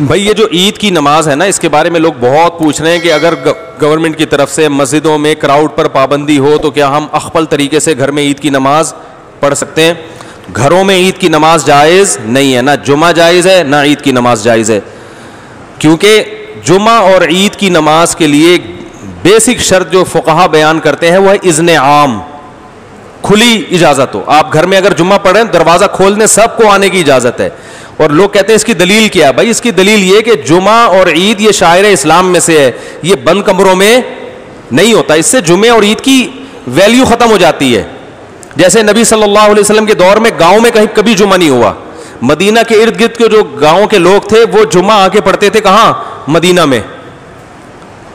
بھائی یہ جو عید کی نماز ہے نا, اس کے بارے میں لوگ بہت پوچھ رہے ہیں کہ اگر گورنمنٹ کی طرف سے مسجدوں میں کراؤڈ پر پابندی ہو تو کیا ہم اخپل طریقے سے گھر میں عید کی نماز پڑھ سکتے ہیں؟ گھروں میں عید کی نماز جائز نہیں ہے, نہ جمعہ جائز ہے نہ عید کی نماز جائز ہے, کیونکہ جمعہ اور عید کی نماز کے لیے بیسک شرط جو فقہا بیان کرتے ہیں وہ ہے اذن عام, کھلی اجازت ہو. آپ گھر میں اگر جمعہ پڑھیں دروازہ کھول دیں, سب کو آنے کی اجازت ہے. اور لوگ کہتے ہیں اس کی دلیل کیا ہے؟ بھائی اس کی دلیل یہ کہ جمعہ اور عید یہ شاعر اسلام میں سے ہے, یہ بند کمروں میں نہیں ہوتا. اس سے جمعے اور عید کی ویلیو ختم ہو جاتی ہے. جیسے نبی صلی اللہ علیہ وسلم کے دور میں گاؤں میں کہیں کبھی جمعہ نہیں ہوا. مدینہ کے ارد گرد کے جو گاؤں کے لوگ تھے وہ جمعہ آ کے پڑھتے تھے کہاں؟ مدینہ میں.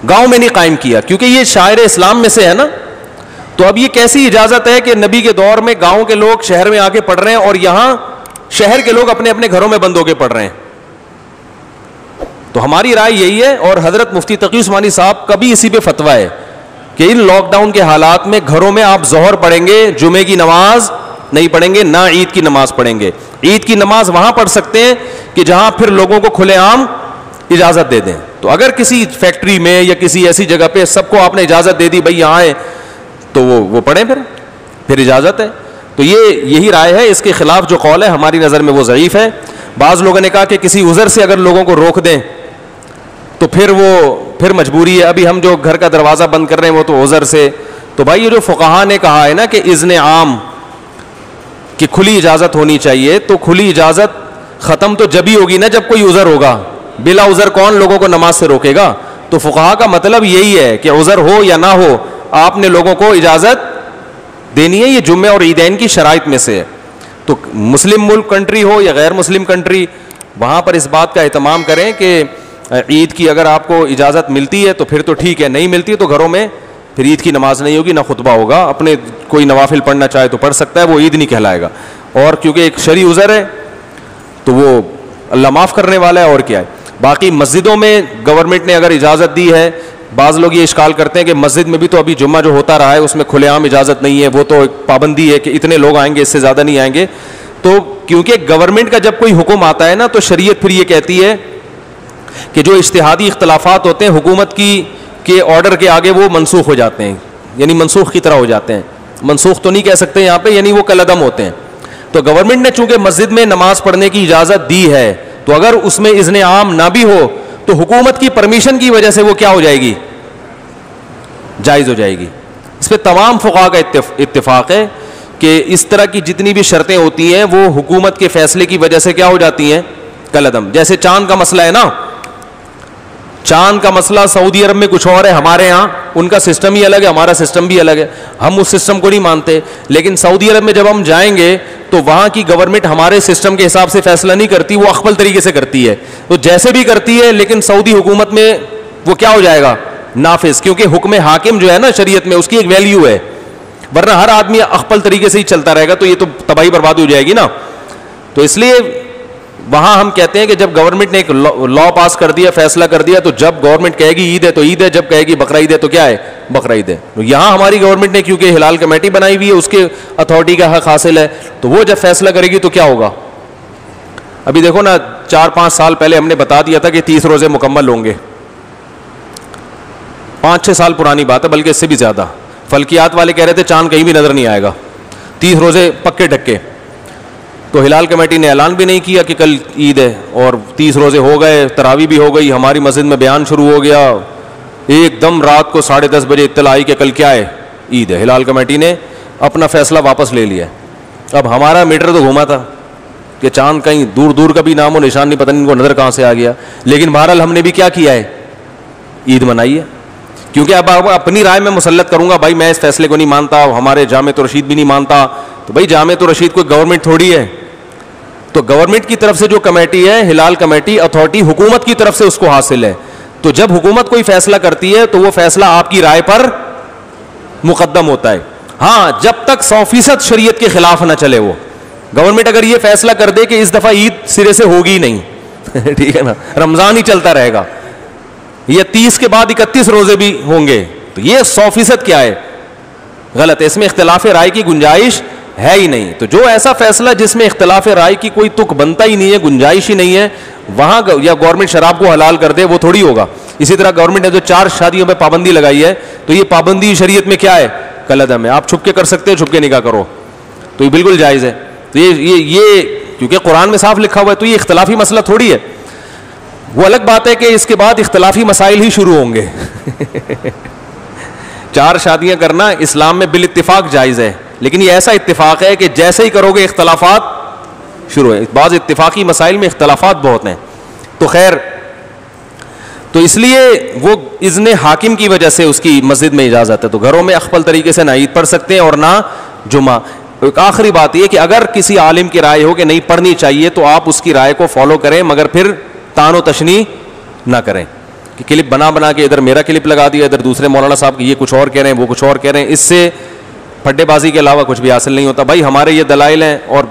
گاؤں میں نہیں قائم کیا کیونکہ یہ شاعر اسلام میں سے ہے نا. تو اب یہ کیسی اجازت ہے کہ نبی کے دور میں گاؤں کے لوگ شہر میں آ کے پڑھ رہے ہیں اور یہاں شہر کے لوگ اپنے اپنے گھروں میں بند ہو کے پڑھ رہے ہیں؟ تو ہماری رائے یہی ہے, اور حضرت مفتی تقی عثمانی صاحب کا بھی اسی پہ فتویٰ ہے کہ ان لاک ڈاؤن کے حالات میں گھروں میں آپ ظہر پڑھیں گے, جمعے کی نماز نہیں پڑھیں گے, نہ عید کی نماز پڑھیں گے. عید کی نماز وہاں پڑھ سکتے ہیں کہ جہاں پھر لوگوں کو کھلے عام اجازت دے دیں. تو اگر کسی فیکٹری میں یا کسی ایسی جگہ پہ سب کو آپ نے اجازت دے دی بھائی یہاں ہے, تو وہ پڑھیں, پھر اجازت ہے. تو یہی رائے ہے. اس کے خلاف جو قول ہے ہماری نظر میں وہ ضعیف ہے. بعض لوگوں نے کہا کہ کسی عذر سے اگر لوگوں کو روک دیں تو پھر مجبوری ہے. ابھی ہم جو گھر کا دروازہ بند کر رہے ہیں وہ تو عذر سے. تو بھائی یہ جو فقہا نے کہا ہے نا کہ اذن عام کہ کھلی اجازت ہونی چاہیے, تو کھلی اجازت ختم تو جب ہی ہوگی نا جب کوئی عذر ہوگا. بلا عذر کون لوگوں کو نماز سے روکے گا؟ تو فقہا کا مطلب یہی ہے کہ عذر ہو یا نہ ہو آپ نے لوگوں کو اجازت دینی ہے. یہ جمعے اور عیدین کی شرائط میں سے ہے. تو مسلم ملک کنٹری ہو یا غیر مسلم کنٹری, وہاں پر اس بات کا اہتمام کریں کہ عید کی اگر آپ کو اجازت ملتی ہے تو پھر تو ٹھیک ہے, نہیں ملتی تو گھروں میں پھر عید کی نماز نہیں ہوگی, نہ خطبہ ہوگا. اپنے کوئی نوافل پڑھنا چاہے تو پڑھ سکتا ہے, وہ عید نہیں کہلائے گا. اور کیونکہ ایک شرعی عذر ہے تو وہ اللہ معاف کرنے والا ہے, اور کیا ہے. باقی مسجدوں میں گورنمنٹ نے اگر اجازت دی ہے, بعض لوگ یہ اشکال کرتے ہیں کہ مسجد میں بھی تو ابھی جمعہ جو ہوتا رہا ہے اس میں کھلے عام اجازت نہیں ہے, وہ تو ایک پابندی ہے کہ اتنے لوگ آئیں گے, اس سے زیادہ نہیں آئیں گے. تو کیونکہ گورنمنٹ کا جب کوئی حکم آتا ہے نا تو شریعت پھر یہ کہتی ہے کہ جو اجتہادی اختلافات ہوتے ہیں حکومت کے آرڈر کے آگے وہ منسوخ ہو جاتے ہیں, یعنی منسوخ کی طرح ہو جاتے ہیں. منسوخ تو نہیں کہہ سکتے یہاں پہ, یعنی وہ کالعدم ہوتے ہیں. تو گورنمنٹ نے چونکہ مسجد میں نماز پڑھنے کی اجازت دی ہے, تو اگر اس میں اذن عام نہ بھی ہو تو حکومت کی پرمیشن کی وجہ سے وہ کیا ہو جائے گی؟ جائز ہو جائے گی. اس پہ تمام فقہا کا اتفاق ہے کہ اس طرح کی جتنی بھی شرطیں ہوتی ہیں وہ حکومت کے فیصلے کی وجہ سے کیا ہو جاتی ہیں؟ کالعدم. جیسے چاند کا مسئلہ ہے نا, چاند کا مسئلہ سعودی عرب میں کچھ اور ہے, ہمارے ہاں ان کا سسٹم ہی الگ ہے, ہمارا سسٹم بھی الگ ہے, ہم اس سسٹم کو نہیں مانتے. لیکن سعودی عرب میں جب ہم جائیں گے تو وہاں کی گورنمنٹ ہمارے سسٹم کے حساب سے فیصلہ نہیں کرتی, وہ اخپل طریقے سے کرتی ہے. تو جیسے بھی کرتی ہے لیکن سعودی حکومت میں وہ کیا ہو جائے گا؟ نافذ. کیونکہ حکم حاکم جو ہے نا شریعت میں اس کی ایک ویلیو ہے, ورنہ ہر آدمی اخپل طریقے سے ہی چلتا رہے گا تو یہ تو تباہی برباد ہو جائے گی نا. تو اس لیے وہاں ہم کہتے ہیں کہ جب گورنمنٹ نے ایک لا پاس کر دیا, فیصلہ کر دیا, تو جب گورنمنٹ کہے گی عید ہے تو عید ہے, جب کہے گی بقرہ عید ہے تو کیا ہے؟ بقرہ عید ہے. یہاں ہماری گورنمنٹ نے کیونکہ ہلال کمیٹی بنائی ہوئی ہے, اس کے اتھارٹی کا حق حاصل ہے, تو وہ جب فیصلہ کرے گی تو کیا ہوگا؟ ابھی دیکھو نا 4-5 سال پہلے ہم نے بتا دیا تھا کہ 30 روزے مکمل ہوں گے. 5-6 سال پرانی بات ہے, بلکہ اس سے بھی زیادہ. فلکیات والے کہہ رہے تھے چاند کہیں بھی نظر نہیں آئے گا, 30 روزے پکے ڈھکے. تو ہلال کمیٹی نے اعلان بھی نہیں کیا کہ کل عید ہے, اور 30 روزے ہو گئے, تراویح بھی ہو گئی, ہماری مسجد میں بیان شروع ہو گیا, ایک دم رات کو 10:30 بجے اطلاع آئی کہ کل کیا ہے؟ عید ہے. ہلال کمیٹی نے اپنا فیصلہ واپس لے لیا. اب ہمارا میٹر تو گھوما تھا کہ چاند کہیں دور دور کا بھی نام و نشان نہیں, پتہ نہیں ان کو نظر کہاں سے آ گیا. لیکن بہرحال ہم نے بھی کیا کیا ہے؟ عید منائی ہے. کیونکہ اب اپنی رائے میں مسلط کروں گا, بھائی میں اس فیصلے کو نہیں مانتا, ہمارے جامع رشید بھی نہیں مانتا, تو بھائی جامع رشید کوئی گورنمنٹ تھوڑی ہے. تو گورنمنٹ کی طرف سے جو کمیٹی ہے, ہلال کمیٹی اتھارٹی, حکومت کی طرف سے اس کو حاصل ہے. تو جب حکومت کوئی فیصلہ کرتی ہے تو وہ فیصلہ آپ کی رائے پر مقدم ہوتا ہے. ہاں جب تک 100% شریعت کے خلاف نہ چلے. وہ گورنمنٹ اگر یہ فیصلہ کر دے کہ اس دفعہ عید سرے سے ہوگی نہیں ٹھیک ہے نا, رمضان ہی چلتا رہے گا, یہ 30 کے بعد 31 روزے بھی ہوں گے, تو یہ 100% کیا ہے؟ غلط ہے. اس میں اختلاف رائے کی گنجائش ہے ہی نہیں. تو جو ایسا فیصلہ جس میں اختلاف رائے کی کوئی تک بنتا ہی نہیں ہے, گنجائش ہی نہیں ہے, وہاں یا گورنمنٹ شراب کو حلال کر دے, وہ تھوڑی ہوگا. اسی طرح گورنمنٹ نے جو 4 شادیوں پہ پابندی لگائی ہے, تو یہ پابندی شریعت میں کیا ہے؟ کالعدم ہے. آپ چھپ کے کر سکتے ہیں, چھپ کے نکاح کرو, تو یہ بالکل جائز ہے. تو یہ کیونکہ قرآن میں صاف لکھا ہوا ہے, تو یہ اختلافی مسئلہ تھوڑی ہے. وہ الگ بات ہے کہ اس کے بعد اختلافی مسائل ہی شروع ہوں گے. 4 شادیاں کرنا اسلام میں بالاتفاق جائز ہے, لیکن یہ ایسا اتفاق ہے کہ جیسے ہی کرو گے اختلافات شروع ہے. بعض اتفاقی مسائل میں اختلافات بہت ہیں. تو خیر, تو اس لیے وہ اذن حاکم کی وجہ سے اس کی مسجد میں اجازت ہے. تو گھروں میں اخفل طریقے سے نہ عید پڑھ سکتے ہیں اور نہ جمعہ. ایک آخری بات یہ کہ اگر کسی عالم کی رائے ہو کہ نہیں پڑھنی چاہیے, تو آپ اس کی رائے کو فالو کریں, مگر پھر تان و تشنیع نہ کریں کہ کلپ بنا کے ادھر میرا کلپ لگا دیا, ادھر دوسرے مولانا صاحب کی یہ کچھ اور کہہ رہے ہیں, وہ کچھ اور کہہ رہے ہیں. اس سے پھڈے بازی کے علاوہ کچھ بھی حاصل نہیں ہوتا. بھائی ہمارے یہ دلائل ہیں, اور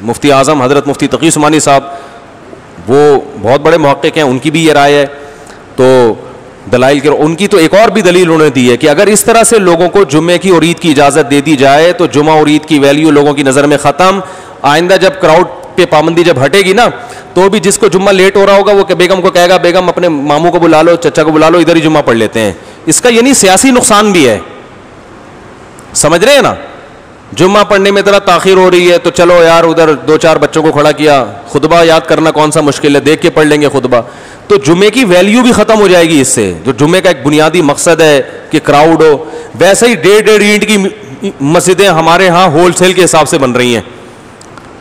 مفتی اعظم حضرت مفتی تقی عثمانی صاحب وہ بہت بڑے محقق ہیں, ان کی بھی یہ رائے ہے. تو دلائل کے ان کی تو ایک اور بھی دلیل انہوں نے دی ہے کہ اگر اس طرح سے لوگوں کو جمعے کی اور عید کی اجازت دے دی جائے تو جمعہ اور عید کی ویلیو لوگوں کی نظر میں ختم. آئندہ جب کراؤڈ پہ پابندی جب ہٹے گی نا, تو بھی جس کو جمعہ لیٹ ہو رہا ہوگا وہ کہ بیگم کو کہے گا, بیگم اپنے ماموں کو بلا لو, چچا کو بلا لو, ادھر ہی جمعہ پڑھ لیتے ہیں. اس کا یعنی سیاسی نقصان بھی ہے, سمجھ رہے ہیں نا. جمعہ پڑھنے میں ذرا تاخیر ہو رہی ہے, تو چلو یار ادھر 2-4 بچوں کو کھڑا کیا, خطبہ یاد کرنا کون سا مشکل ہے, دیکھ کے پڑھ لیں گے خطبہ. تو جمعے کی ویلیو بھی ختم ہو جائے گی اس سے, جو جمعے کا ایک بنیادی مقصد ہے کہ کراؤڈ ہو. ویسے ہی 1.5 اینٹ کی مسجدیں ہمارے ہاں ہول سیل کے حساب سے بن رہی ہیں.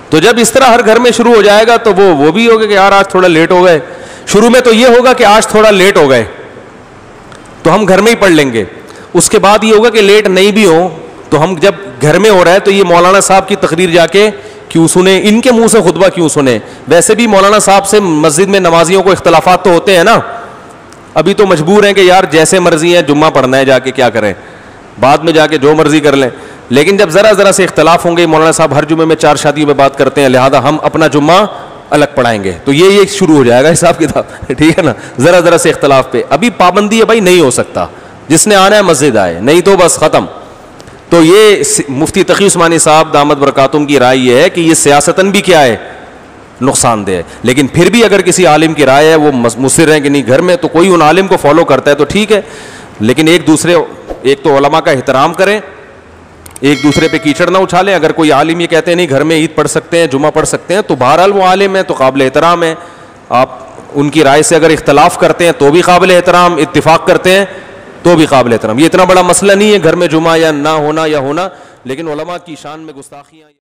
تو جب اس طرح ہر گھر میں شروع ہو جائے گا, تو وہ بھی ہوگا کہ یار آج تھوڑا لیٹ ہو گئے. شروع میں تو یہ ہوگا کہ آج تھوڑا لیٹ ہو گئے تو ہم گھر میں ہی پڑھ لیں گے. اس کے بعد یہ ہوگا کہ لیٹ نہیں بھی ہو تو ہم جب گھر میں ہو رہا ہے تو یہ مولانا صاحب کی تقریر جا کے کیوں سنیں, ان کے منہ سے خطبہ کیوں سنیں. ویسے بھی مولانا صاحب سے مسجد میں نمازیوں کو اختلافات تو ہوتے ہیں نا, ابھی تو مجبور ہیں کہ یار جیسے مرضی ہے جمعہ پڑھنا ہے, جا کے کیا کریں, بعد میں جا کے جو مرضی کر لیں. لیکن جب ذرا سے اختلاف ہوں گے, مولانا صاحب ہر جمعے میں 4 شادیوں پہ بات کرتے ہیں, لہذا ہم اپنا جمعہ الگ پڑھائیں گے, تو یہ شروع ہو جائے گا حساب کتاب. ٹھیک ہے نا, ذرا سے اختلاف پہ ابھی پابندی ہے بھائی, نہیں ہو سکتا, جس نے آنا ہے مسجد آئے, نہیں تو بس ختم. تو یہ مفتی تقی عثمانی صاحب دامت برکاتہم کی رائے یہ ہے کہ یہ سیاستاً بھی کیا ہے, نقصان دہ ہے. لیکن پھر بھی اگر کسی عالم کی رائے ہے, وہ مصر ہے کہ نہیں گھر میں, تو کوئی ان عالم کو فالو کرتا ہے تو ٹھیک ہے. لیکن ایک تو علماء کا احترام کریں, ایک دوسرے پہ کیچڑ نہ اچھالیں. اگر کوئی عالم یہ کہتے ہیں نہیں گھر میں عید پڑھ سکتے ہیں, جمعہ پڑھ سکتے ہیں, تو بہرحال وہ عالم ہے تو قابل احترام ہے. آپ ان کی رائے سے اگر اختلاف کرتے ہیں تو بھی قابل احترام, اتفاق کرتے ہیں تو بھی قابل احترام. یہ اتنا بڑا مسئلہ نہیں ہے گھر میں جمعہ یا نہ ہونا یا ہونا, لیکن علماء کی شان میں گستاخیاں